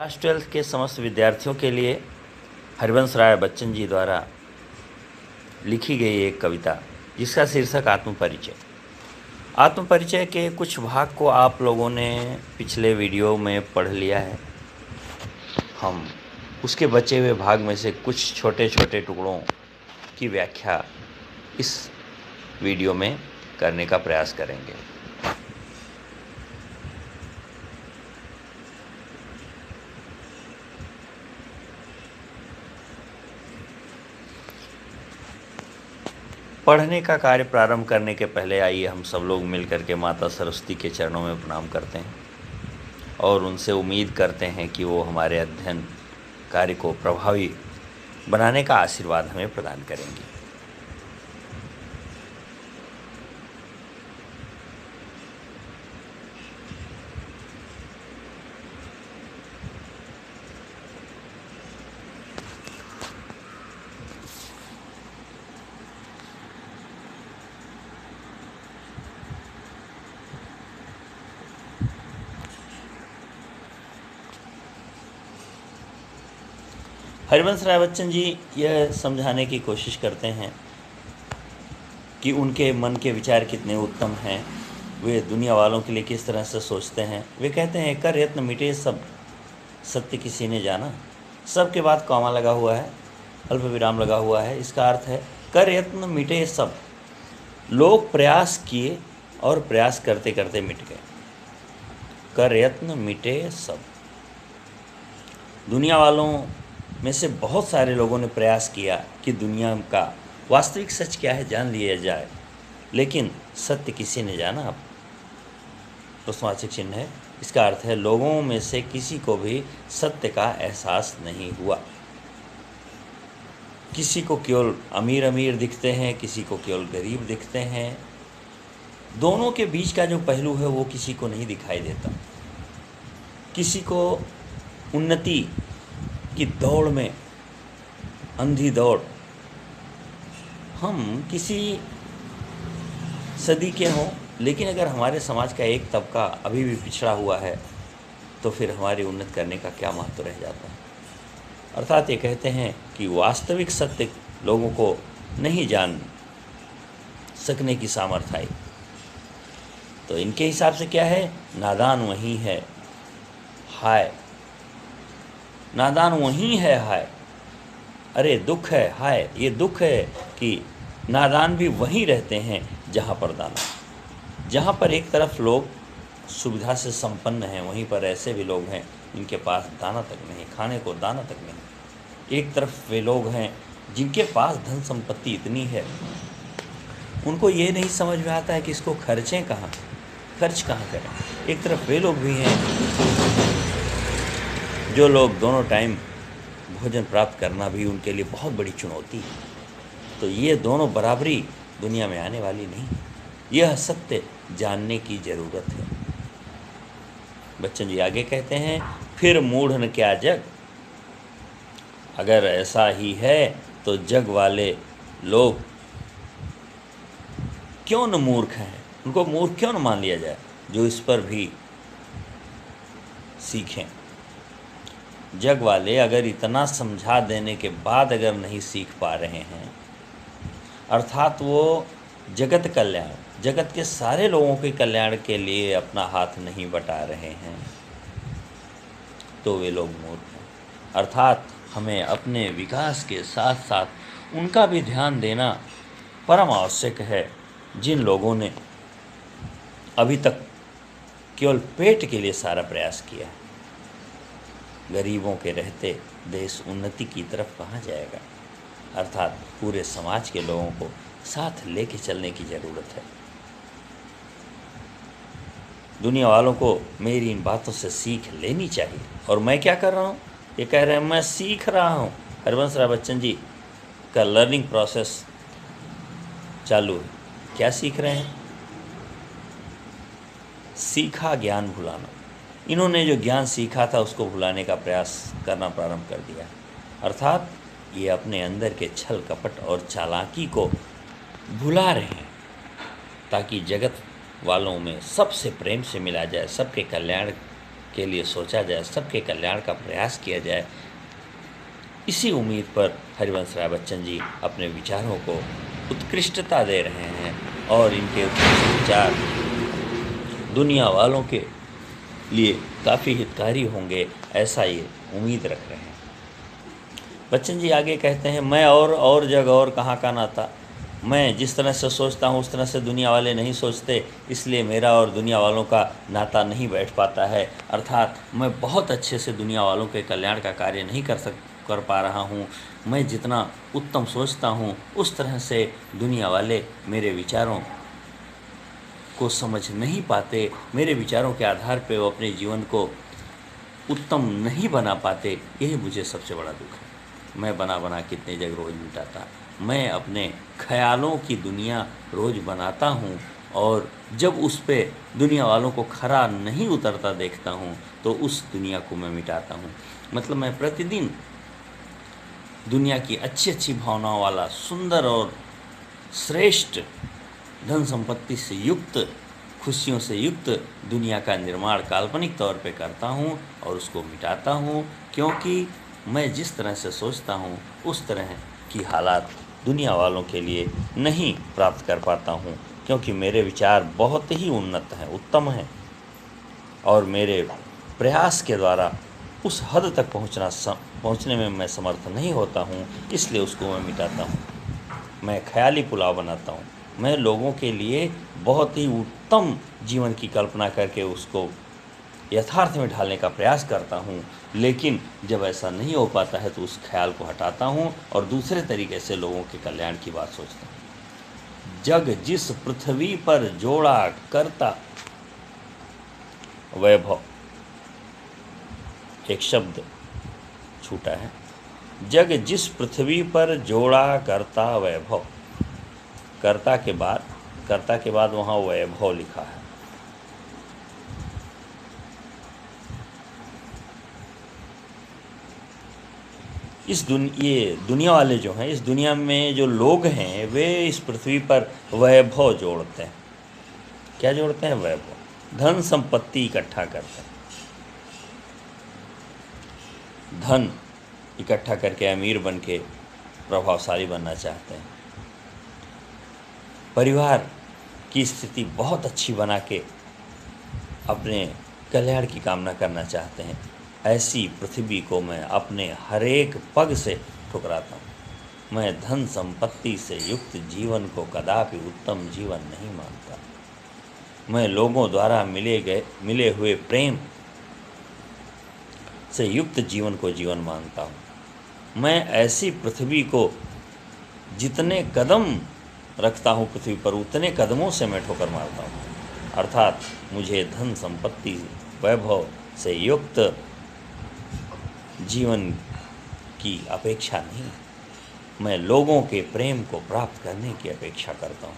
Class 12 के समस्त विद्यार्थियों के लिए हरिवंश राय बच्चन जी द्वारा लिखी गई एक कविता जिसका शीर्षक आत्मपरिचय। आत्मपरिचय के कुछ भाग को आप लोगों ने पिछले वीडियो में पढ़ लिया है। हम उसके बचे हुए भाग में से कुछ छोटे छोटे टुकड़ों की व्याख्या इस वीडियो में करने का प्रयास करेंगे। पढ़ने का कार्य प्रारंभ करने के पहले आइए हम सब लोग मिलकर के माता सरस्वती के चरणों में प्रणाम करते हैं और उनसे उम्मीद करते हैं कि वो हमारे अध्ययन कार्य को प्रभावी बनाने का आशीर्वाद हमें प्रदान करेंगी। हरिवंश राय बच्चन जी यह समझाने की कोशिश करते हैं कि उनके मन के विचार कितने उत्तम हैं, वे दुनिया वालों के लिए किस तरह से सोचते हैं। वे कहते हैं कर यत्न मिटे सब सत्य किसी ने जाना। सब के बाद कॉमा लगा हुआ है, अल्प विराम लगा हुआ है। इसका अर्थ है कर यत्न मिटे सब। लोग प्रयास किए और प्रयास करते करते मिट गए। कर यत्न मिटे सब। दुनिया वालों में से बहुत सारे लोगों ने प्रयास किया कि दुनिया का वास्तविक सच क्या है जान लिया जाए, लेकिन सत्य किसी ने जाना। अब प्रश्नवाचक चिन्ह है। इसका अर्थ है लोगों में से किसी को भी सत्य का एहसास नहीं हुआ। किसी को केवल अमीर अमीर दिखते हैं, किसी को केवल गरीब दिखते हैं। दोनों के बीच का जो पहलू है वो किसी को नहीं दिखाई देता। किसी को उन्नति की दौड़ में अंधी दौड़, हम किसी सदी के हों, लेकिन अगर हमारे समाज का एक तबका अभी भी पिछड़ा हुआ है तो फिर हमारी उन्नत करने का क्या महत्व रह जाता है। अर्थात ये कहते हैं कि वास्तविक सत्य लोगों को नहीं जान सकने की सामर्थ्य आई। तो इनके हिसाब से क्या है, नादान वही है हाय। नादान वही है हाय। अरे दुख है हाय। ये दुख है कि नादान भी वहीं रहते हैं जहाँ पर दाना। जहाँ पर एक तरफ लोग सुविधा से संपन्न हैं, वहीं पर ऐसे भी लोग हैं जिनके पास दाना तक नहीं, खाने को दाना तक नहीं। एक तरफ वे लोग हैं जिनके पास धन संपत्ति इतनी है, उनको ये नहीं समझ में आता है कि इसको खर्चें कहाँ, खर्च कहाँ करें। एक तरफ वे लोग भी हैं जो लोग दोनों टाइम भोजन प्राप्त करना भी उनके लिए बहुत बड़ी चुनौती है। तो ये दोनों बराबरी दुनिया में आने वाली नहीं। यह सत्य जानने की ज़रूरत है। बच्चन जी आगे कहते हैं फिर मूढ़ न क्या जग। अगर ऐसा ही है तो जग वाले लोग क्यों न मूर्ख हैं, उनको मूर्ख क्यों न मान लिया जाए जो इस पर भी सीखें। जग वाले अगर इतना समझा देने के बाद अगर नहीं सीख पा रहे हैं, अर्थात वो जगत कल्याण, जगत के सारे लोगों के कल्याण के लिए अपना हाथ नहीं बटा रहे हैं, तो वे लोग मूर्ख हैं। अर्थात हमें अपने विकास के साथ साथ उनका भी ध्यान देना परम आवश्यक है जिन लोगों ने अभी तक केवल पेट के लिए सारा प्रयास किया है। गरीबों के रहते देश उन्नति की तरफ कहाँ जाएगा। अर्थात पूरे समाज के लोगों को साथ लेके चलने की ज़रूरत है। दुनिया वालों को मेरी इन बातों से सीख लेनी चाहिए। और मैं क्या कर रहा हूँ, ये कह रहे हैं मैं सीख रहा हूँ। हरिवंश राय बच्चन जी का लर्निंग प्रोसेस चालू है। क्या सीख रहे हैं, सीखा ज्ञान भुलाना। इन्होंने जो ज्ञान सीखा था उसको भुलाने का प्रयास करना प्रारंभ कर दिया। अर्थात ये अपने अंदर के छल कपट और चालाकी को भुला रहे हैं ताकि जगत वालों में सबसे प्रेम से मिला जाए, सबके कल्याण के लिए सोचा जाए, सबके कल्याण का प्रयास किया जाए। इसी उम्मीद पर हरिवंश राय बच्चन जी अपने विचारों को उत्कृष्टता दे रहे हैं और इनके उत्कृष्ट विचार दुनिया वालों के लिए काफ़ी हितकारी होंगे, ऐसा ये उम्मीद रख रहे हैं। बच्चन जी आगे कहते हैं, मैं और जग और कहाँ का नाता। मैं जिस तरह से सोचता हूँ उस तरह से दुनिया वाले नहीं सोचते, इसलिए मेरा और दुनिया वालों का नाता नहीं बैठ पाता है। अर्थात मैं बहुत अच्छे से दुनिया वालों के कल्याण का कार्य नहीं कर पा रहा हूँ। मैं जितना उत्तम सोचता हूँ उस तरह से दुनिया वाले मेरे विचारों को समझ नहीं पाते, मेरे विचारों के आधार पर वो अपने जीवन को उत्तम नहीं बना पाते। यही मुझे सबसे बड़ा दुख है। मैं बना कितने जग रोज़ मिटाता। मैं अपने ख्यालों की दुनिया रोज़ बनाता हूँ और जब उस पे दुनिया वालों को खरा नहीं उतरता देखता हूँ तो उस दुनिया को मैं मिटाता हूँ। मतलब मैं प्रतिदिन दुनिया की अच्छी अच्छी भावनाओं वाला सुंदर और श्रेष्ठ धन संपत्ति से युक्त, खुशियों से युक्त दुनिया का निर्माण काल्पनिक तौर पे करता हूँ और उसको मिटाता हूँ, क्योंकि मैं जिस तरह से सोचता हूँ उस तरह की हालात दुनिया वालों के लिए नहीं प्राप्त कर पाता हूँ, क्योंकि मेरे विचार बहुत ही उन्नत हैं, उत्तम हैं और मेरे प्रयास के द्वारा उस हद तक पहुँचने में मैं समर्थ नहीं होता हूँ, इसलिए उसको मैं मिटाता हूँ। मैं ख्याली पुलाव बनाता हूँ। मैं लोगों के लिए बहुत ही उत्तम जीवन की कल्पना करके उसको यथार्थ में ढालने का प्रयास करता हूँ, लेकिन जब ऐसा नहीं हो पाता है तो उस ख्याल को हटाता हूँ और दूसरे तरीके से लोगों के कल्याण की बात सोचता हूँ। जग जिस पृथ्वी पर जोड़ा करता वैभव, एक शब्द छूटा है। जग जिस पृथ्वी पर जोड़ा करता वैभव, कर्ता के बाद वहाँ वैभव लिखा है। ये दुनिया वाले जो हैं, इस दुनिया में जो लोग हैं वे इस पृथ्वी पर वैभव जोड़ते हैं। क्या जोड़ते हैं? वैभव, धन संपत्ति इकट्ठा करते हैं। धन इकट्ठा करके अमीर बन के प्रभावशाली बनना चाहते हैं। परिवार की स्थिति बहुत अच्छी बना के अपने कल्याण की कामना करना चाहते हैं। ऐसी पृथ्वी को मैं अपने हर एक पग से ठुकराता हूँ। मैं धन संपत्ति से युक्त जीवन को कदापि उत्तम जीवन नहीं मानता। मैं लोगों द्वारा मिले हुए प्रेम से युक्त जीवन को जीवन मानता हूँ। मैं ऐसी पृथ्वी को जितने कदम रखता हूँ पृथ्वी पर उतने कदमों से मैं ठोकर मारता हूँ। अर्थात मुझे धन संपत्ति वैभव से युक्त जीवन की अपेक्षा नहीं, मैं लोगों के प्रेम को प्राप्त करने की अपेक्षा करता हूँ।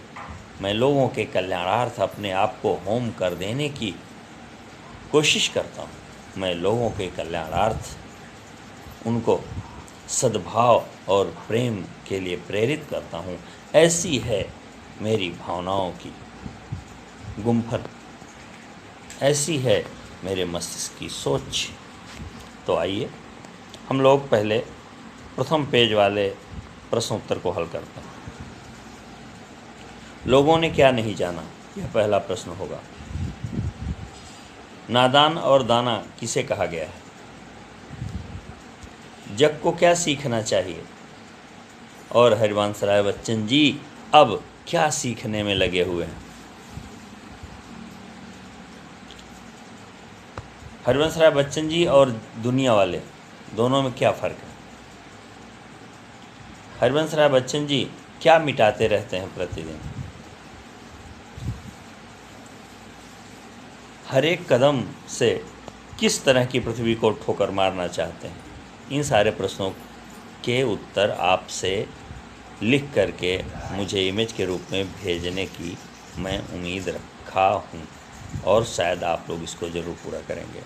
मैं लोगों के कल्याणार्थ अपने आप को होम कर देने की कोशिश करता हूँ। मैं लोगों के कल्याणार्थ उनको सद्भाव और प्रेम के लिए प्रेरित करता हूँ। ऐसी है मेरी भावनाओं की गुम्फन, ऐसी है मेरे मस्तिष्क की सोच। तो आइए हम लोग पहले प्रथम पेज वाले प्रश्न उत्तर को हल करते हैं। लोगों ने क्या नहीं जाना, यह पहला प्रश्न होगा। नादान और दाना किसे कहा गया है? जग को क्या सीखना चाहिए? और हरिवंश राय बच्चन जी अब क्या सीखने में लगे हुए हैं? हरिवंश राय बच्चन जी और दुनिया वाले दोनों में क्या फ़र्क है? हरिवंश राय बच्चन जी क्या मिटाते रहते हैं प्रतिदिन? हर एक कदम से किस तरह की पृथ्वी को ठोकर मारना चाहते हैं? इन सारे प्रश्नों के उत्तर आपसे लिख करके मुझे इमेज के रूप में भेजने की मैं उम्मीद रखा हूँ और शायद आप लोग इसको ज़रूर पूरा करेंगे।